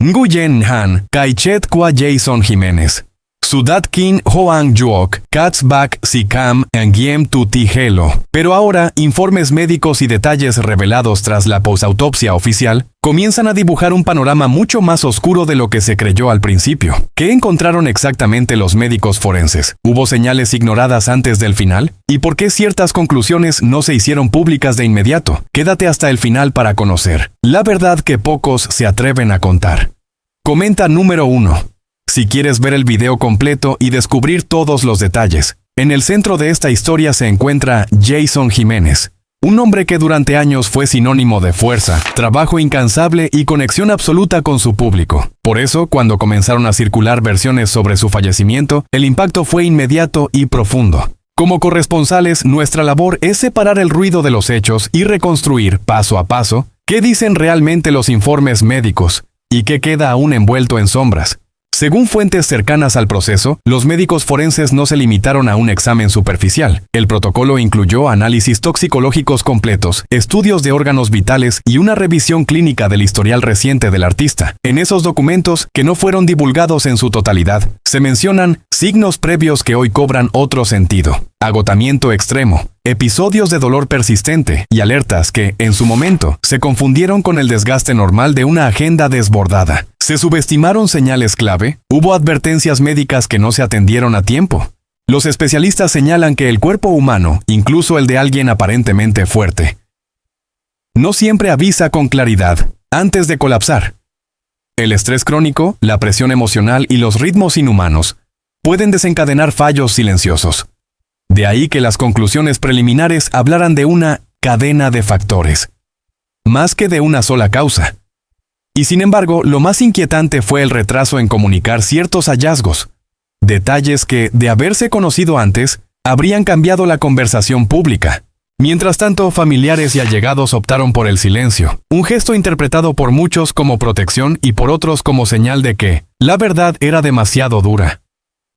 Nguyen Han, Kaichet Kwa Jason Jiménez. Sudat Kin Hoang Duok, Cats Bak Sikam Ngiem Tuti Helo. Pero ahora, informes médicos y detalles revelados tras la posautopsia oficial comienzan a dibujar un panorama mucho más oscuro de lo que se creyó al principio. ¿Qué encontraron exactamente los médicos forenses? ¿Hubo señales ignoradas antes del final? ¿Y por qué ciertas conclusiones no se hicieron públicas de inmediato? Quédate hasta el final para conocer la verdad que pocos se atreven a contar. Comenta número 1. Si quieres ver el video completo y descubrir todos los detalles, en el centro de esta historia se encuentra Jason Jiménez, un hombre que durante años fue sinónimo de fuerza, trabajo incansable y conexión absoluta con su público. Por eso, cuando comenzaron a circular versiones sobre su fallecimiento, el impacto fue inmediato y profundo. Como corresponsales, nuestra labor es separar el ruido de los hechos y reconstruir, paso a paso, qué dicen realmente los informes médicos y qué queda aún envuelto en sombras. Según fuentes cercanas al proceso, los médicos forenses no se limitaron a un examen superficial. El protocolo incluyó análisis toxicológicos completos, estudios de órganos vitales y una revisión clínica del historial reciente del artista. En esos documentos, que no fueron divulgados en su totalidad, se mencionan signos previos que hoy cobran otro sentido: agotamiento extremo, episodios de dolor persistente y alertas que, en su momento, se confundieron con el desgaste normal de una agenda desbordada. ¿Se subestimaron señales clave? ¿Hubo advertencias médicas que no se atendieron a tiempo? Los especialistas señalan que el cuerpo humano, incluso el de alguien aparentemente fuerte, no siempre avisa con claridad antes de colapsar. El estrés crónico, la presión emocional y los ritmos inhumanos pueden desencadenar fallos silenciosos. De ahí que las conclusiones preliminares hablaran de una cadena de factores, más que de una sola causa. Y sin embargo, lo más inquietante fue el retraso en comunicar ciertos hallazgos, detalles que, de haberse conocido antes, habrían cambiado la conversación pública. Mientras tanto, familiares y allegados optaron por el silencio, un gesto interpretado por muchos como protección y por otros como señal de que la verdad era demasiado dura.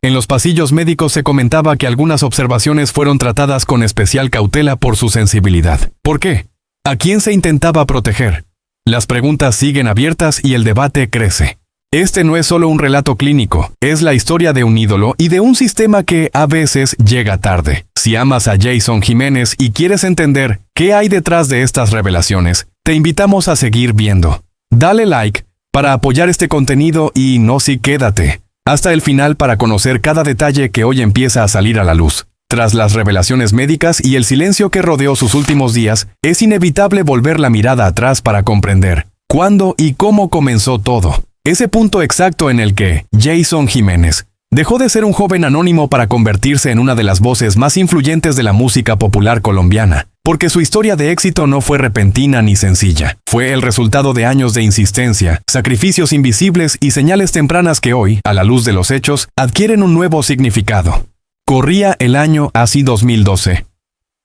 En los pasillos médicos se comentaba que algunas observaciones fueron tratadas con especial cautela por su sensibilidad. ¿Por qué? ¿A quién se intentaba proteger? Las preguntas siguen abiertas y el debate crece. Este no es solo un relato clínico, es la historia de un ídolo y de un sistema que, a veces, llega tarde. Si amas a Jason Jiménez y quieres entender qué hay detrás de estas revelaciones, te invitamos a seguir viendo. Dale like para apoyar este contenido y quédate hasta el final para conocer cada detalle que hoy empieza a salir a la luz. Tras las revelaciones médicas y el silencio que rodeó sus últimos días, es inevitable volver la mirada atrás para comprender cuándo y cómo comenzó todo. Ese punto exacto en el que Jason Jiménez dejó de ser un joven anónimo para convertirse en una de las voces más influyentes de la música popular colombiana. Porque su historia de éxito no fue repentina ni sencilla. Fue el resultado de años de insistencia, sacrificios invisibles y señales tempranas que hoy, a la luz de los hechos, adquieren un nuevo significado. Corría el año así 2012.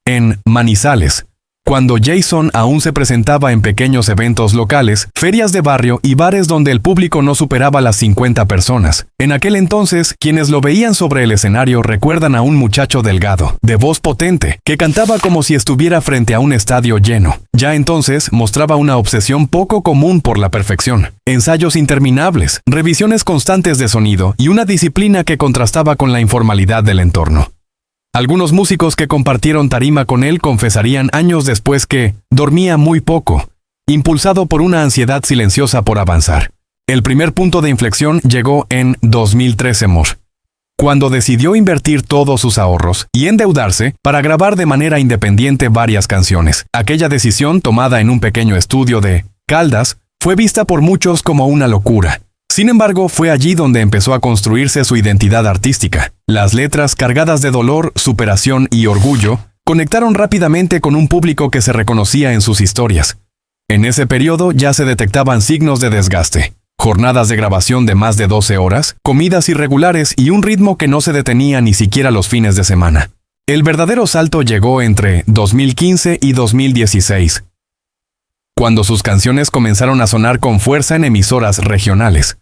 En Manizales, cuando Jason aún se presentaba en pequeños eventos locales, ferias de barrio y bares donde el público no superaba las 50 personas. En aquel entonces, quienes lo veían sobre el escenario recuerdan a un muchacho delgado, de voz potente, que cantaba como si estuviera frente a un estadio lleno. Ya entonces mostraba una obsesión poco común por la perfección. Ensayos interminables, revisiones constantes de sonido y una disciplina que contrastaba con la informalidad del entorno. Algunos músicos que compartieron tarima con él confesarían años después que dormía muy poco, impulsado por una ansiedad silenciosa por avanzar. El primer punto de inflexión llegó en 2013, cuando decidió invertir todos sus ahorros y endeudarse para grabar de manera independiente varias canciones. Aquella decisión, tomada en un pequeño estudio de Caldas, fue vista por muchos como una locura. Sin embargo, fue allí donde empezó a construirse su identidad artística. Las letras, cargadas de dolor, superación y orgullo, conectaron rápidamente con un público que se reconocía en sus historias. En ese periodo ya se detectaban signos de desgaste. Jornadas de grabación de más de 12 horas, comidas irregulares y un ritmo que no se detenía ni siquiera los fines de semana. El verdadero salto llegó entre 2015 y 2016, cuando sus canciones comenzaron a sonar con fuerza en emisoras regionales.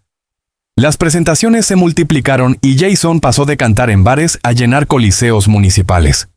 Las presentaciones se multiplicaron y Jason pasó de cantar en bares a llenar coliseos municipales.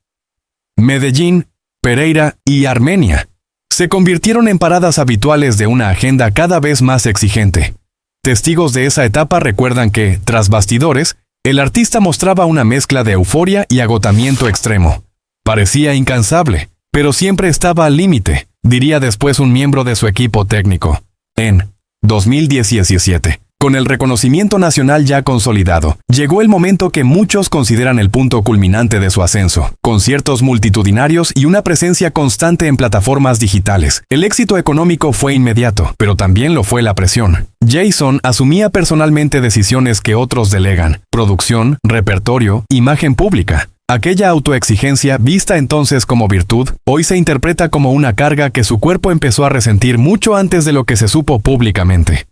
Medellín, Pereira y Armenia se convirtieron en paradas habituales de una agenda cada vez más exigente. Testigos de esa etapa recuerdan que, tras bastidores, el artista mostraba una mezcla de euforia y agotamiento extremo. Parecía incansable, pero siempre estaba al límite, diría después un miembro de su equipo técnico. En 2017, con el reconocimiento nacional ya consolidado, llegó el momento que muchos consideran el punto culminante de su ascenso. Conciertos multitudinarios y una presencia constante en plataformas digitales. El éxito económico fue inmediato, pero también lo fue la presión. Jason asumía personalmente decisiones que otros delegan: producción, repertorio, imagen pública. Aquella autoexigencia, vista entonces como virtud, hoy se interpreta como una carga que su cuerpo empezó a resentir mucho antes de lo que se supo públicamente.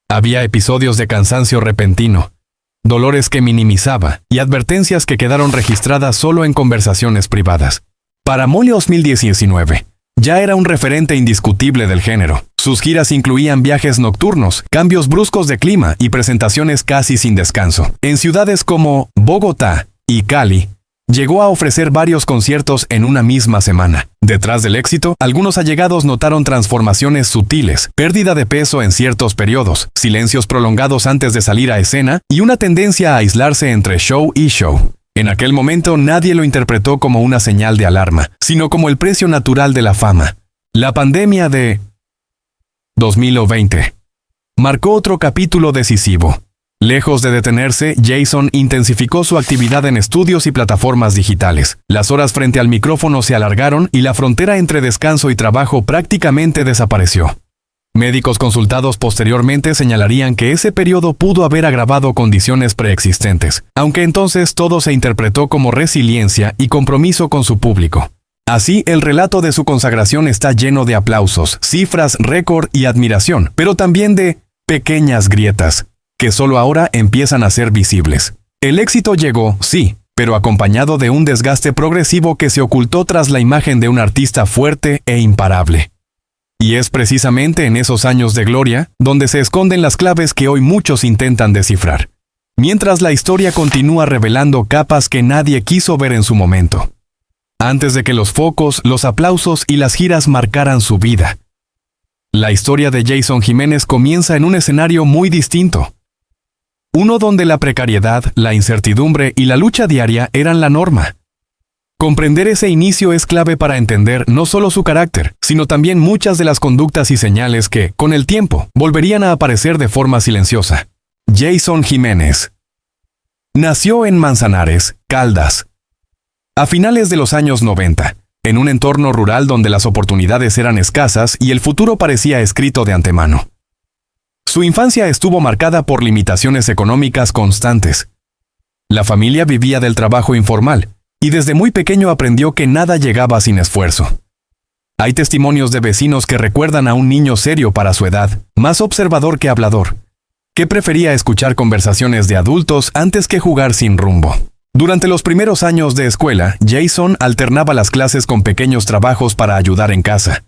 Había episodios de cansancio repentino, dolores que minimizaba y advertencias que quedaron registradas solo en conversaciones privadas. Para Molly 2019, ya era un referente indiscutible del género. Sus giras incluían viajes nocturnos, cambios bruscos de clima y presentaciones casi sin descanso. En ciudades como Bogotá y Cali, llegó a ofrecer varios conciertos en una misma semana. Detrás del éxito, algunos allegados notaron transformaciones sutiles, pérdida de peso en ciertos periodos, silencios prolongados antes de salir a escena y una tendencia a aislarse entre show y show. En aquel momento nadie lo interpretó como una señal de alarma, sino como el precio natural de la fama. La pandemia de 2020 marcó otro capítulo decisivo. Lejos de detenerse, Jason intensificó su actividad en estudios y plataformas digitales. Las horas frente al micrófono se alargaron y la frontera entre descanso y trabajo prácticamente desapareció. Médicos consultados posteriormente señalarían que ese periodo pudo haber agravado condiciones preexistentes, aunque entonces todo se interpretó como resiliencia y compromiso con su público. Así, el relato de su consagración está lleno de aplausos, cifras récord y admiración, pero también de pequeñas grietas, que solo ahora empiezan a ser visibles. El éxito llegó, sí, pero acompañado de un desgaste progresivo que se ocultó tras la imagen de un artista fuerte e imparable. Y es precisamente en esos años de gloria donde se esconden las claves que hoy muchos intentan descifrar, mientras la historia continúa revelando capas que nadie quiso ver en su momento. Antes de que los focos, los aplausos y las giras marcaran su vida. La historia de Jason Jiménez comienza en un escenario muy distinto. Uno donde la precariedad, la incertidumbre y la lucha diaria eran la norma. Comprender ese inicio es clave para entender no solo su carácter, sino también muchas de las conductas y señales que, con el tiempo, volverían a aparecer de forma silenciosa. Jason Jiménez nació en Manzanares, Caldas, a finales de los años 90, en un entorno rural donde las oportunidades eran escasas y el futuro parecía escrito de antemano. Su infancia estuvo marcada por limitaciones económicas constantes. La familia vivía del trabajo informal, y desde muy pequeño aprendió que nada llegaba sin esfuerzo. Hay testimonios de vecinos que recuerdan a un niño serio para su edad, más observador que hablador, que prefería escuchar conversaciones de adultos antes que jugar sin rumbo. Durante los primeros años de escuela, Jason alternaba las clases con pequeños trabajos para ayudar en casa.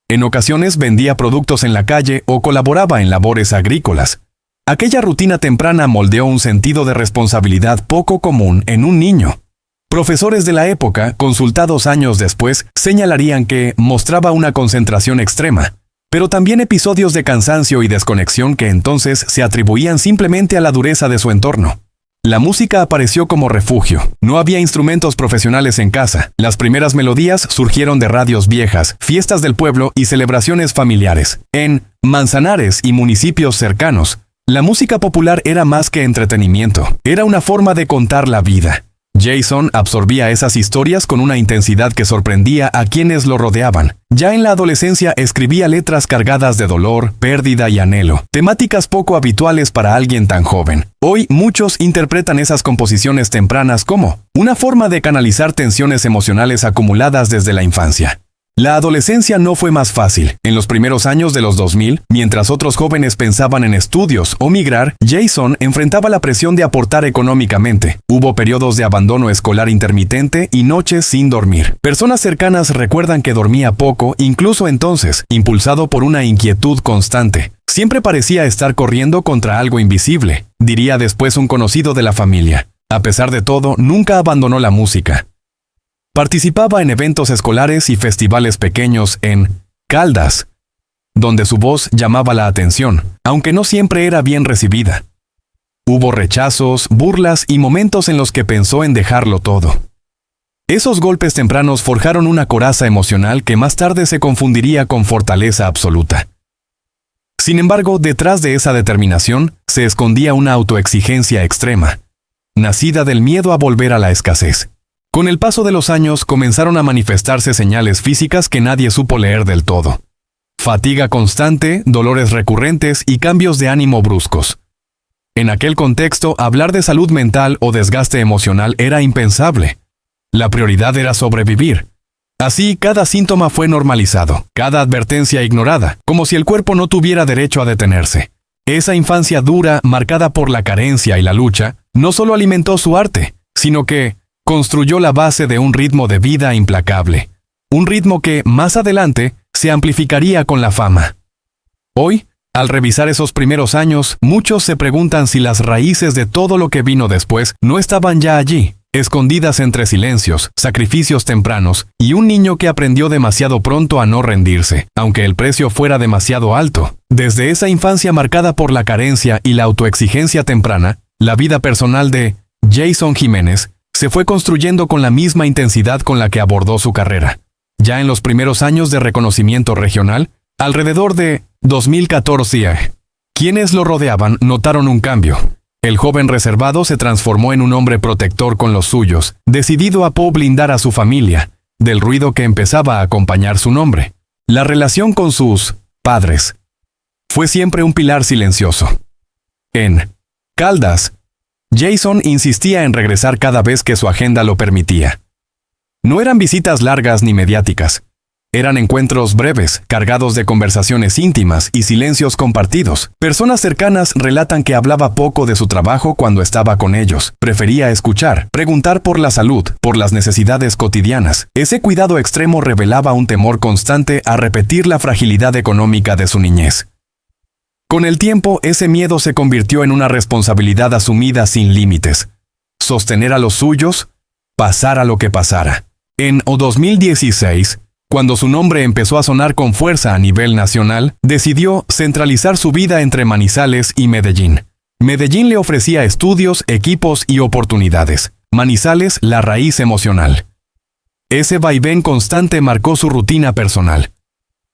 En ocasiones vendía productos en la calle o colaboraba en labores agrícolas. Aquella rutina temprana moldeó un sentido de responsabilidad poco común en un niño. Profesores de la época, consultados años después, señalarían que mostraba una concentración extrema, pero también episodios de cansancio y desconexión que entonces se atribuían simplemente a la dureza de su entorno. La música apareció como refugio. No había instrumentos profesionales en casa. Las primeras melodías surgieron de radios viejas, fiestas del pueblo y celebraciones familiares. En Manzanares y municipios cercanos, la música popular era más que entretenimiento. Era una forma de contar la vida. Jason absorbía esas historias con una intensidad que sorprendía a quienes lo rodeaban. Ya en la adolescencia escribía letras cargadas de dolor, pérdida y anhelo, temáticas poco habituales para alguien tan joven. Hoy muchos interpretan esas composiciones tempranas como una forma de canalizar tensiones emocionales acumuladas desde la infancia. La adolescencia no fue más fácil. En los primeros años de los 2000, mientras otros jóvenes pensaban en estudios o migrar, Jason enfrentaba la presión de aportar económicamente. Hubo periodos de abandono escolar intermitente y noches sin dormir. Personas cercanas recuerdan que dormía poco, incluso entonces, impulsado por una inquietud constante. Siempre parecía estar corriendo contra algo invisible, diría después un conocido de la familia. A pesar de todo, nunca abandonó la música. Participaba en eventos escolares y festivales pequeños en Caldas, donde su voz llamaba la atención, aunque no siempre era bien recibida. Hubo rechazos, burlas y momentos en los que pensó en dejarlo todo. Esos golpes tempranos forjaron una coraza emocional que más tarde se confundiría con fortaleza absoluta. Sin embargo, detrás de esa determinación se escondía una autoexigencia extrema, nacida del miedo a volver a la escasez. Con el paso de los años comenzaron a manifestarse señales físicas que nadie supo leer del todo. Fatiga constante, dolores recurrentes y cambios de ánimo bruscos. En aquel contexto, hablar de salud mental o desgaste emocional era impensable. La prioridad era sobrevivir. Así, cada síntoma fue normalizado, cada advertencia ignorada, como si el cuerpo no tuviera derecho a detenerse. Esa infancia dura, marcada por la carencia y la lucha, no solo alimentó su arte, sino que construyó la base de un ritmo de vida implacable. Un ritmo que, más adelante, se amplificaría con la fama. Hoy, al revisar esos primeros años, muchos se preguntan si las raíces de todo lo que vino después no estaban ya allí, escondidas entre silencios, sacrificios tempranos y un niño que aprendió demasiado pronto a no rendirse, aunque el precio fuera demasiado alto. Desde esa infancia marcada por la carencia y la autoexigencia temprana, la vida personal de Jason Jiménez se fue construyendo con la misma intensidad con la que abordó su carrera. Ya en los primeros años de reconocimiento regional, alrededor de 2014, quienes lo rodeaban notaron un cambio. El joven reservado se transformó en un hombre protector con los suyos, decidido a blindar a su familia del ruido que empezaba a acompañar su nombre. La relación con sus padres fue siempre un pilar silencioso. En Caldas, Jason insistía en regresar cada vez que su agenda lo permitía. No eran visitas largas ni mediáticas. Eran encuentros breves, cargados de conversaciones íntimas y silencios compartidos. Personas cercanas relatan que hablaba poco de su trabajo cuando estaba con ellos. Prefería escuchar, preguntar por la salud, por las necesidades cotidianas. Ese cuidado extremo revelaba un temor constante a repetir la fragilidad económica de su niñez. Con el tiempo, ese miedo se convirtió en una responsabilidad asumida sin límites. Sostener a los suyos, pasara lo que pasara. En 2016, cuando su nombre empezó a sonar con fuerza a nivel nacional, decidió centralizar su vida entre Manizales y Medellín. Medellín le ofrecía estudios, equipos y oportunidades. Manizales, la raíz emocional. Ese vaivén constante marcó su rutina personal.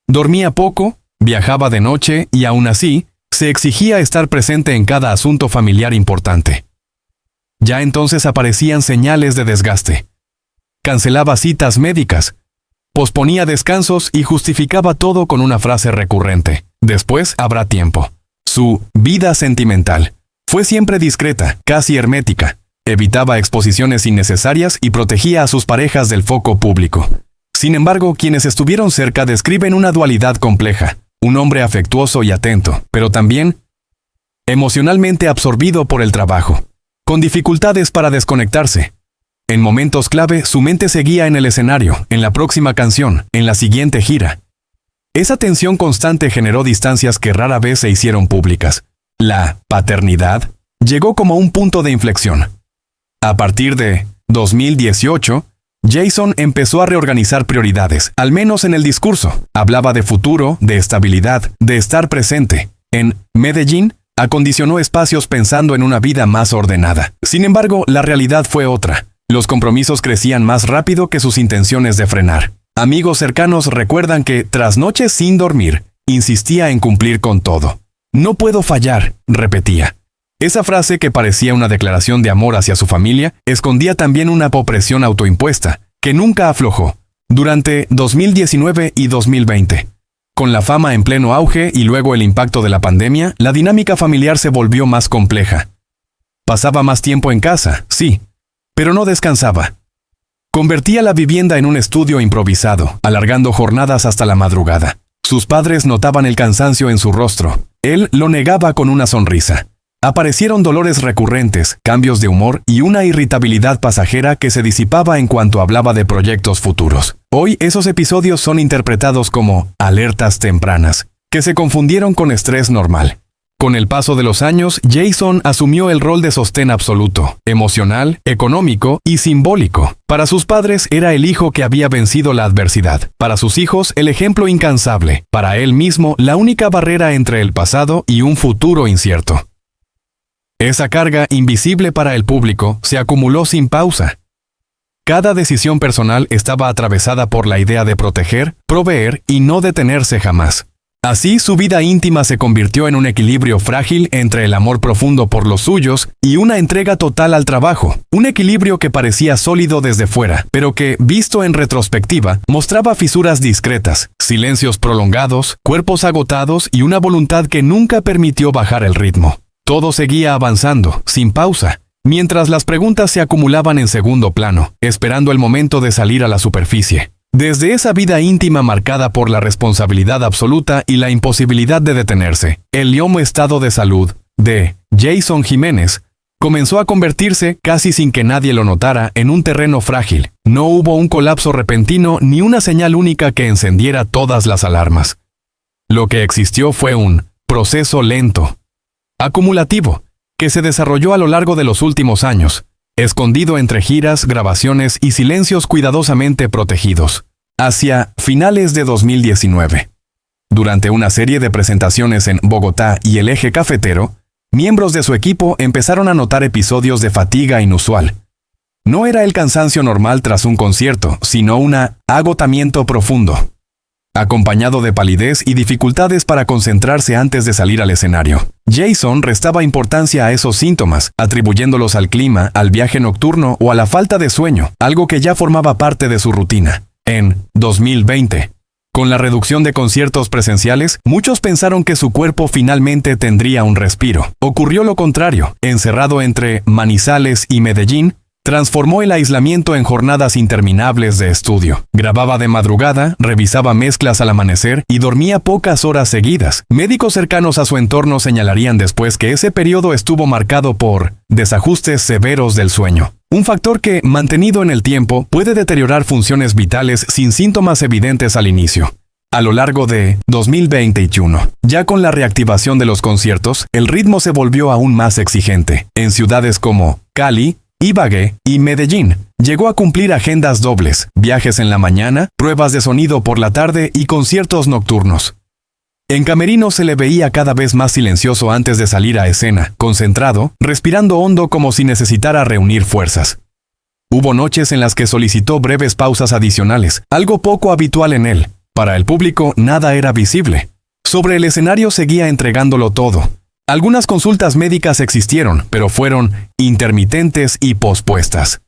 Dormía poco, viajaba de noche y aún así, se exigía estar presente en cada asunto familiar importante. Ya entonces aparecían señales de desgaste. Cancelaba citas médicas, posponía descansos y justificaba todo con una frase recurrente: después habrá tiempo. Su vida sentimental fue siempre discreta, casi hermética. Evitaba exposiciones innecesarias y protegía a sus parejas del foco público. Sin embargo, quienes estuvieron cerca describen una dualidad compleja. Un hombre afectuoso y atento, pero también emocionalmente absorbido por el trabajo, con dificultades para desconectarse. En momentos clave, su mente seguía en el escenario, en la próxima canción, en la siguiente gira. Esa tensión constante generó distancias que rara vez se hicieron públicas. La paternidad llegó como un punto de inflexión. A partir de 2018, Jason empezó a reorganizar prioridades, al menos en el discurso. Hablaba de futuro, de estabilidad, de estar presente. En Medellín, acondicionó espacios pensando en una vida más ordenada. Sin embargo, la realidad fue otra. Los compromisos crecían más rápido que sus intenciones de frenar. Amigos cercanos recuerdan que, tras noches sin dormir, insistía en cumplir con todo. No puedo fallar, repetía. Esa frase, que parecía una declaración de amor hacia su familia, escondía también una opresión autoimpuesta, que nunca aflojó. Durante 2019 y 2020, con la fama en pleno auge y luego el impacto de la pandemia, la dinámica familiar se volvió más compleja. Pasaba más tiempo en casa, sí, pero no descansaba. Convertía la vivienda en un estudio improvisado, alargando jornadas hasta la madrugada. Sus padres notaban el cansancio en su rostro. Él lo negaba con una sonrisa. Aparecieron dolores recurrentes, cambios de humor y una irritabilidad pasajera que se disipaba en cuanto hablaba de proyectos futuros. Hoy esos episodios son interpretados como alertas tempranas, que se confundieron con estrés normal. Con el paso de los años, Jason asumió el rol de sostén absoluto, emocional, económico y simbólico. Para sus padres era el hijo que había vencido la adversidad. Para sus hijos, el ejemplo incansable. Para él mismo, la única barrera entre el pasado y un futuro incierto. Esa carga, invisible para el público, se acumuló sin pausa. Cada decisión personal estaba atravesada por la idea de proteger, proveer y no detenerse jamás. Así, su vida íntima se convirtió en un equilibrio frágil entre el amor profundo por los suyos y una entrega total al trabajo. Un equilibrio que parecía sólido desde fuera, pero que, visto en retrospectiva, mostraba fisuras discretas, silencios prolongados, cuerpos agotados y una voluntad que nunca permitió bajar el ritmo. Todo seguía avanzando, sin pausa, mientras las preguntas se acumulaban en segundo plano, esperando el momento de salir a la superficie. Desde esa vida íntima marcada por la responsabilidad absoluta y la imposibilidad de detenerse, el liomo estado de salud de Jason Jiménez comenzó a convertirse, casi sin que nadie lo notara, en un terreno frágil. No hubo un colapso repentino ni una señal única que encendiera todas las alarmas. Lo que existió fue un proceso lento, acumulativo, que se desarrolló a lo largo de los últimos años, escondido entre giras, grabaciones y silencios cuidadosamente protegidos, hacia finales de 2019. Durante una serie de presentaciones en Bogotá y el Eje Cafetero, miembros de su equipo empezaron a notar episodios de fatiga inusual. No era el cansancio normal tras un concierto, sino un agotamiento profundo, acompañado de palidez y dificultades para concentrarse antes de salir al escenario. Jason restaba importancia a esos síntomas, atribuyéndolos al clima, al viaje nocturno o a la falta de sueño, algo que ya formaba parte de su rutina. En 2020, con la reducción de conciertos presenciales, muchos pensaron que su cuerpo finalmente tendría un respiro. Ocurrió lo contrario. Encerrado entre Manizales y Medellín, transformó el aislamiento en jornadas interminables de estudio. Grababa de madrugada, revisaba mezclas al amanecer y dormía pocas horas seguidas. Médicos cercanos a su entorno señalarían después que ese periodo estuvo marcado por desajustes severos del sueño. Un factor que, mantenido en el tiempo, puede deteriorar funciones vitales sin síntomas evidentes al inicio. A lo largo de 2021, ya con la reactivación de los conciertos, el ritmo se volvió aún más exigente. En ciudades como Cali, Ibagué y Medellín, llegó a cumplir agendas dobles, viajes en la mañana, pruebas de sonido por la tarde y conciertos nocturnos. En camerino se le veía cada vez más silencioso antes de salir a escena, concentrado, respirando hondo como si necesitara reunir fuerzas. Hubo noches en las que solicitó breves pausas adicionales, algo poco habitual en él. Para el público nada era visible. Sobre el escenario seguía entregándolo todo. Algunas consultas médicas existieron, pero fueron intermitentes y pospuestas.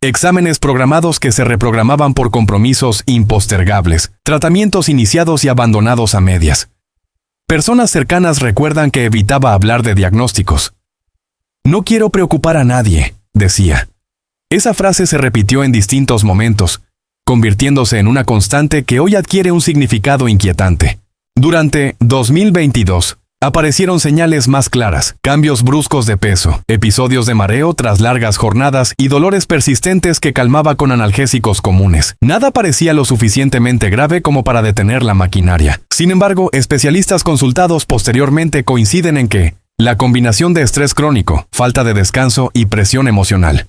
Exámenes programados que se reprogramaban por compromisos impostergables, tratamientos iniciados y abandonados a medias. Personas cercanas recuerdan que evitaba hablar de diagnósticos. No quiero preocupar a nadie, decía. Esa frase se repitió en distintos momentos, convirtiéndose en una constante que hoy adquiere un significado inquietante. Durante 2022, aparecieron señales más claras, cambios bruscos de peso, episodios de mareo tras largas jornadas y dolores persistentes que calmaba con analgésicos comunes. Nada parecía lo suficientemente grave como para detener la maquinaria. Sin embargo, especialistas consultados posteriormente coinciden en que la combinación de estrés crónico, falta de descanso y presión emocional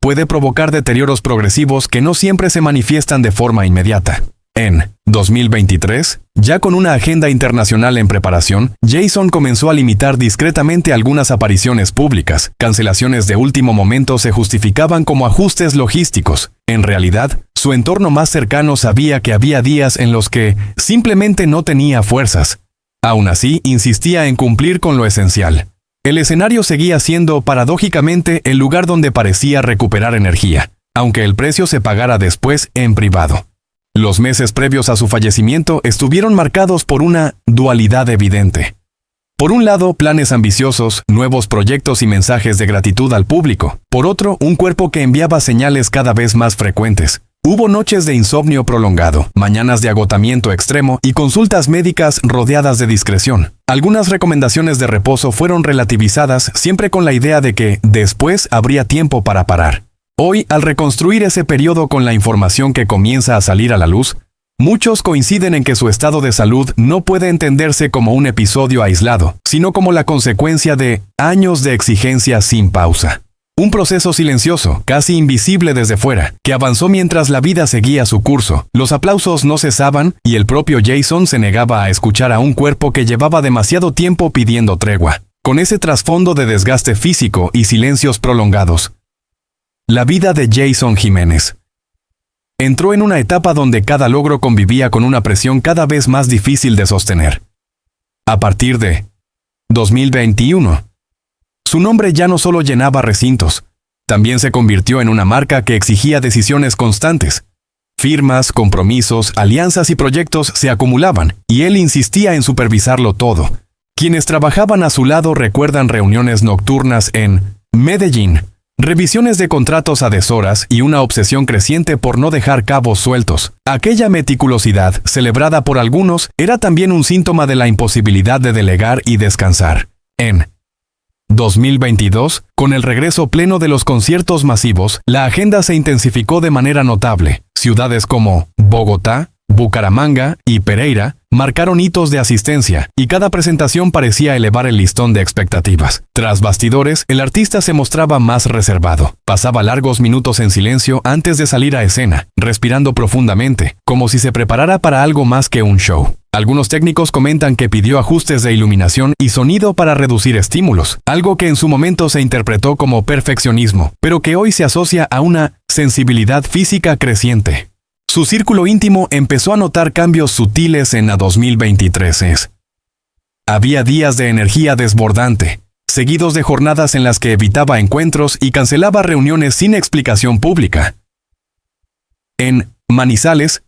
puede provocar deterioros progresivos que no siempre se manifiestan de forma inmediata. En 2023, ya con una agenda internacional en preparación, Jason comenzó a limitar discretamente algunas apariciones públicas. Cancelaciones de último momento se justificaban como ajustes logísticos. En realidad, su entorno más cercano sabía que había días en los que simplemente no tenía fuerzas. Aún así, insistía en cumplir con lo esencial. El escenario seguía siendo, paradójicamente, el lugar donde parecía recuperar energía, aunque el precio se pagara después en privado. Los meses previos a su fallecimiento estuvieron marcados por una dualidad evidente. Por un lado, planes ambiciosos, nuevos proyectos y mensajes de gratitud al público. Por otro, un cuerpo que enviaba señales cada vez más frecuentes. Hubo noches de insomnio prolongado, mañanas de agotamiento extremo y consultas médicas rodeadas de discreción. Algunas recomendaciones de reposo fueron relativizadas siempre con la idea de que después habría tiempo para parar. Hoy, al reconstruir ese periodo con la información que comienza a salir a la luz, Muchos coinciden en que su estado de salud no puede entenderse como un episodio aislado, sino como la consecuencia de años de exigencia sin pausa. Un proceso silencioso, casi invisible desde fuera, que avanzó mientras la vida seguía su curso. Los aplausos no cesaban y el propio Jason se negaba a escuchar a un cuerpo que llevaba demasiado tiempo pidiendo tregua, con ese trasfondo de desgaste físico y silencios prolongados. La vida de Jason Jiménez entró en una etapa donde cada logro convivía con una presión cada vez más difícil de sostener. A partir de 2021, su nombre ya no solo llenaba recintos, también se convirtió en una marca que exigía decisiones constantes. Firmas, compromisos, alianzas y proyectos se acumulaban, y él insistía en supervisarlo todo. Quienes trabajaban a su lado recuerdan reuniones nocturnas en Medellín, revisiones de contratos a deshoras y una obsesión creciente por no dejar cabos sueltos. Aquella meticulosidad, celebrada por algunos, era también un síntoma de la imposibilidad de delegar y descansar. En 2022, con el regreso pleno de los conciertos masivos, la agenda se intensificó de manera notable. Ciudades como Bogotá, Bucaramanga y Pereira marcaron hitos de asistencia, y cada presentación parecía elevar el listón de expectativas. Tras bastidores, el artista se mostraba más reservado. Pasaba largos minutos en silencio antes de salir a escena, respirando profundamente, como si se preparara para algo más que un show. Algunos técnicos comentan que pidió ajustes de iluminación y sonido para reducir estímulos, algo que en su momento se interpretó como perfeccionismo, pero que hoy se asocia a una sensibilidad física creciente. Su círculo íntimo empezó a notar cambios sutiles en la 2023. Había días de energía desbordante, seguidos de jornadas en las que evitaba encuentros y cancelaba reuniones sin explicación pública. En Manizales,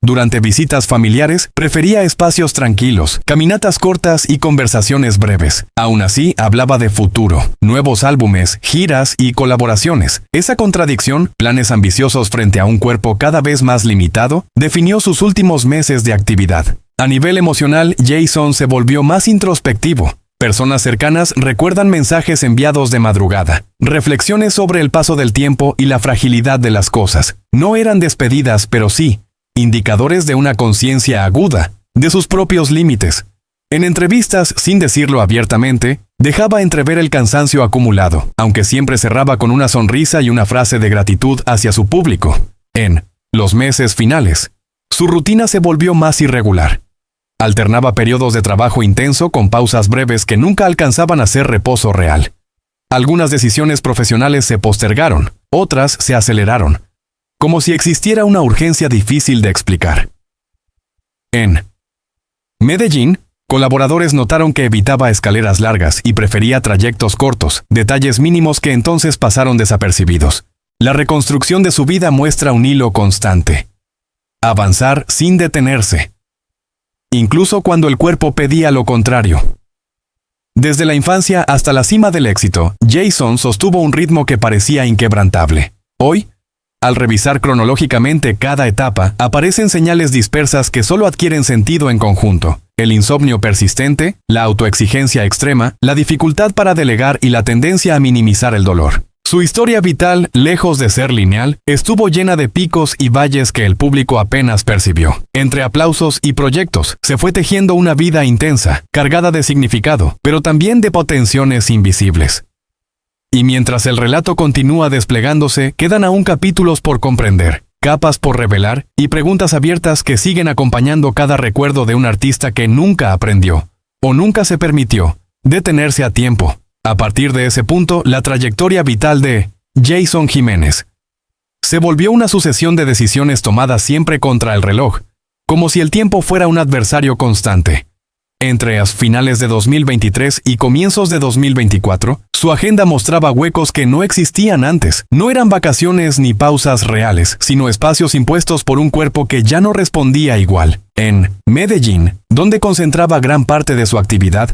durante visitas familiares, prefería espacios tranquilos, caminatas cortas y conversaciones breves. Aún así, hablaba de futuro, nuevos álbumes, giras y colaboraciones. Esa contradicción, planes ambiciosos frente a un cuerpo cada vez más limitado, definió sus últimos meses de actividad. A nivel emocional, Jason se volvió más introspectivo. Personas cercanas recuerdan mensajes enviados de madrugada, reflexiones sobre el paso del tiempo y la fragilidad de las cosas. No eran despedidas, pero sí indicadores de una conciencia aguda de sus propios límites. En entrevistas, sin decirlo abiertamente, dejaba entrever el cansancio acumulado, aunque siempre cerraba con una sonrisa y una frase de gratitud hacia su público. En los meses finales, su rutina se volvió más irregular. Alternaba periodos de trabajo intenso con pausas breves que nunca alcanzaban a ser reposo real. Algunas decisiones profesionales se postergaron, otras se aceleraron, como si existiera una urgencia difícil de explicar. En Medellín, colaboradores notaron que evitaba escaleras largas y prefería trayectos cortos, detalles mínimos que entonces pasaron desapercibidos. La reconstrucción de su vida muestra un hilo constante. Avanzar sin detenerse, incluso cuando el cuerpo pedía lo contrario. Desde la infancia hasta la cima del éxito, Jason sostuvo un ritmo que parecía inquebrantable. Hoy, al revisar cronológicamente cada etapa, aparecen señales dispersas que solo adquieren sentido en conjunto. El insomnio persistente, la autoexigencia extrema, la dificultad para delegar y la tendencia a minimizar el dolor. Su historia vital, lejos de ser lineal, estuvo llena de picos y valles que el público apenas percibió. Entre aplausos y proyectos, se fue tejiendo una vida intensa, cargada de significado, pero también de potencias invisibles. Y mientras el relato continúa desplegándose, quedan aún capítulos por comprender, capas por revelar y preguntas abiertas que siguen acompañando cada recuerdo de un artista que nunca aprendió, o nunca se permitió, detenerse a tiempo. A partir de ese punto, la trayectoria vital de Jason Jiménez se volvió una sucesión de decisiones tomadas siempre contra el reloj, como si el tiempo fuera un adversario constante. Entre finales de 2023 y comienzos de 2024, su agenda mostraba huecos que no existían antes. No eran vacaciones ni pausas reales, sino espacios impuestos por un cuerpo que ya no respondía igual. En Medellín, donde concentraba gran parte de su actividad,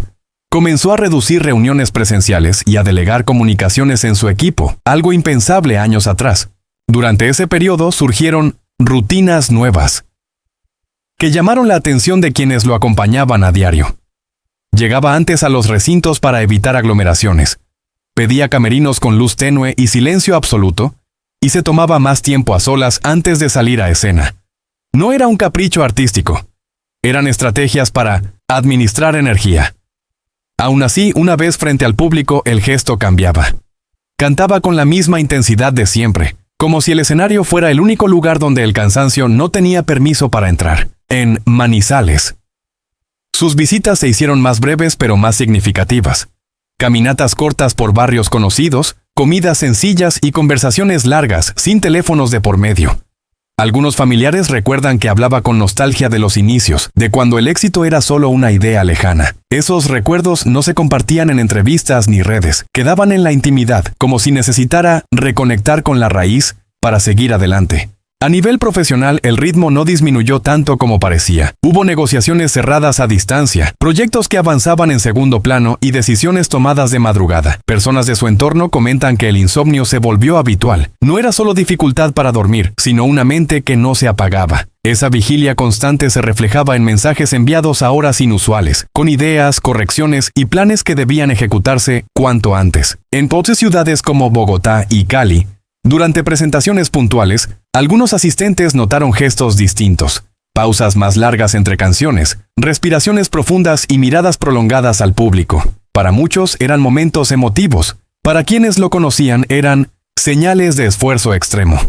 comenzó a reducir reuniones presenciales y a delegar comunicaciones en su equipo, algo impensable años atrás. Durante ese periodo surgieron rutinas nuevas que llamaron la atención de quienes lo acompañaban a diario. Llegaba antes a los recintos para evitar aglomeraciones, pedía camerinos con luz tenue y silencio absoluto, y se tomaba más tiempo a solas antes de salir a escena. No era un capricho artístico. Eran estrategias para administrar energía. Aún así, una vez frente al público, el gesto cambiaba. Cantaba con la misma intensidad de siempre, como si el escenario fuera el único lugar donde el cansancio no tenía permiso para entrar. En Manizales. Sus visitas se hicieron más breves pero más significativas. Caminatas cortas por barrios conocidos, comidas sencillas y conversaciones largas, sin teléfonos de por medio. Algunos familiares recuerdan que hablaba con nostalgia de los inicios, de cuando el éxito era solo una idea lejana. Esos recuerdos no se compartían en entrevistas ni redes, quedaban en la intimidad, como si necesitara reconectar con la raíz para seguir adelante. A nivel profesional, el ritmo no disminuyó tanto como parecía. Hubo negociaciones cerradas a distancia, proyectos que avanzaban en segundo plano y decisiones tomadas de madrugada. Personas de su entorno comentan que el insomnio se volvió habitual. No era solo dificultad para dormir, sino una mente que no se apagaba. Esa vigilia constante se reflejaba en mensajes enviados a horas inusuales, con ideas, correcciones y planes que debían ejecutarse cuanto antes. En otras ciudades como Bogotá y Cali, durante presentaciones puntuales, algunos asistentes notaron gestos distintos, pausas más largas entre canciones, respiraciones profundas y miradas prolongadas al público. Para muchos eran momentos emotivos, para quienes lo conocían eran señales de esfuerzo extremo.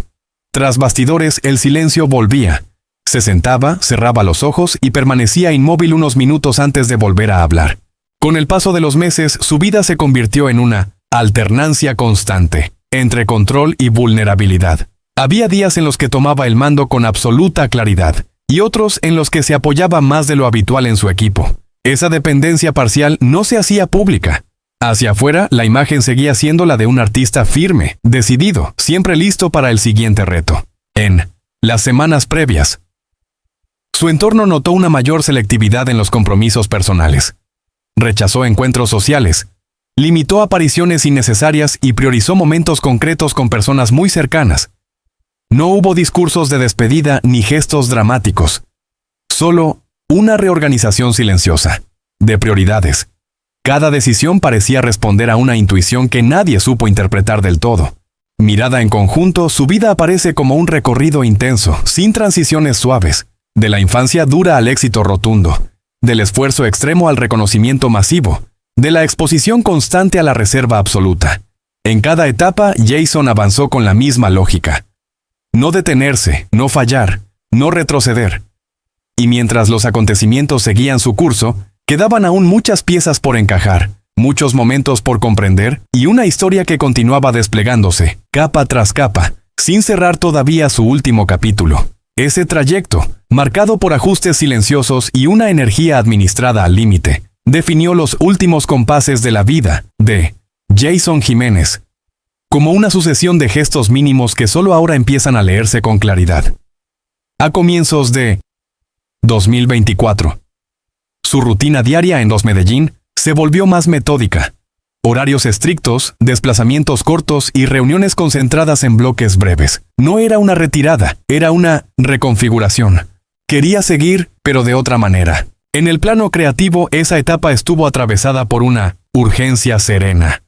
Tras bastidores, el silencio volvía. Se sentaba, cerraba los ojos y permanecía inmóvil unos minutos antes de volver a hablar. Con el paso de los meses, su vida se convirtió en una alternancia constante entre control y vulnerabilidad. Había días en los que tomaba el mando con absoluta claridad, y otros en los que se apoyaba más de lo habitual en su equipo. Esa dependencia parcial no se hacía pública. Hacia afuera, la imagen seguía siendo la de un artista firme, decidido, siempre listo para el siguiente reto. En las semanas previas, su entorno notó una mayor selectividad en los compromisos personales. Rechazó encuentros sociales, limitó apariciones innecesarias y priorizó momentos concretos con personas muy cercanas. No hubo discursos de despedida ni gestos dramáticos. Solo una reorganización silenciosa, de prioridades. Cada decisión parecía responder a una intuición que nadie supo interpretar del todo. Mirada en conjunto, su vida aparece como un recorrido intenso, sin transiciones suaves, de la infancia dura al éxito rotundo, del esfuerzo extremo al reconocimiento masivo, de la exposición constante a la reserva absoluta. En cada etapa, Jason avanzó con la misma lógica. No detenerse, no fallar, no retroceder. Y mientras los acontecimientos seguían su curso, quedaban aún muchas piezas por encajar, muchos momentos por comprender y una historia que continuaba desplegándose, capa tras capa, sin cerrar todavía su último capítulo. Ese trayecto, marcado por ajustes silenciosos y una energía administrada al límite, definió los últimos compases de la vida de Jason Jiménez, como una sucesión de gestos mínimos que solo ahora empiezan a leerse con claridad. A comienzos de 2024, su rutina diaria en Los Medellín se volvió más metódica. Horarios estrictos, desplazamientos cortos y reuniones concentradas en bloques breves. No era una retirada, era una reconfiguración. Quería seguir, pero de otra manera. En el plano creativo, esa etapa estuvo atravesada por una urgencia serena.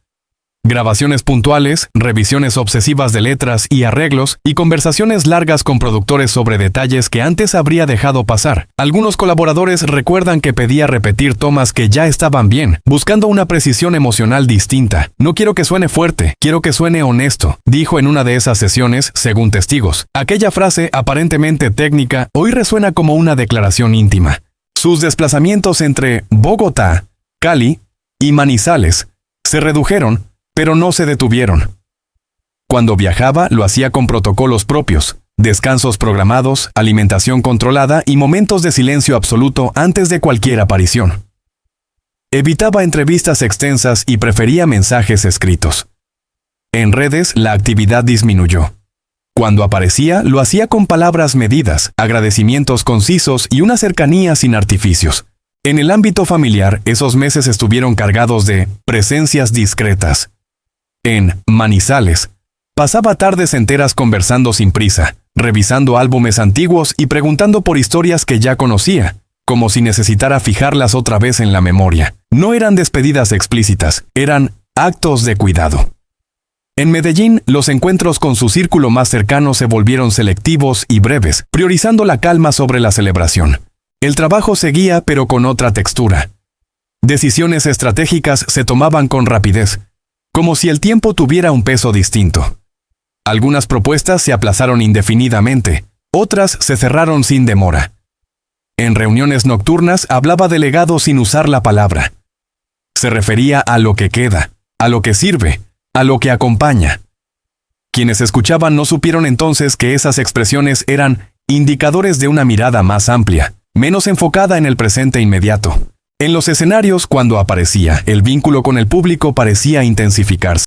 Grabaciones puntuales, revisiones obsesivas de letras y arreglos, y conversaciones largas con productores sobre detalles que antes habría dejado pasar. Algunos colaboradores recuerdan que pedía repetir tomas que ya estaban bien, buscando una precisión emocional distinta. No quiero que suene fuerte, quiero que suene honesto, dijo en una de esas sesiones, según testigos. Aquella frase, aparentemente técnica, hoy resuena como una declaración íntima. Sus desplazamientos entre Bogotá, Cali y Manizales se redujeron, pero no se detuvieron. Cuando viajaba, lo hacía con protocolos propios, descansos programados, alimentación controlada y momentos de silencio absoluto antes de cualquier aparición. Evitaba entrevistas extensas y prefería mensajes escritos. En redes, la actividad disminuyó. Cuando aparecía, lo hacía con palabras medidas, agradecimientos concisos y una cercanía sin artificios. En el ámbito familiar, esos meses estuvieron cargados de presencias discretas. En Manizales, pasaba tardes enteras conversando sin prisa, revisando álbumes antiguos y preguntando por historias que ya conocía, como si necesitara fijarlas otra vez en la memoria. No eran despedidas explícitas, eran actos de cuidado. En Medellín, los encuentros con su círculo más cercano se volvieron selectivos y breves, priorizando la calma sobre la celebración. El trabajo seguía, pero con otra textura. Decisiones estratégicas se tomaban con rapidez, como si el tiempo tuviera un peso distinto. Algunas propuestas se aplazaron indefinidamente, otras se cerraron sin demora. En reuniones nocturnas hablaba delegado sin usar la palabra. Se refería a lo que queda, a lo que sirve, a lo que acompaña. Quienes escuchaban no supieron entonces que esas expresiones eran indicadores de una mirada más amplia, menos enfocada en el presente inmediato. En los escenarios, cuando aparecía, el vínculo con el público parecía intensificarse.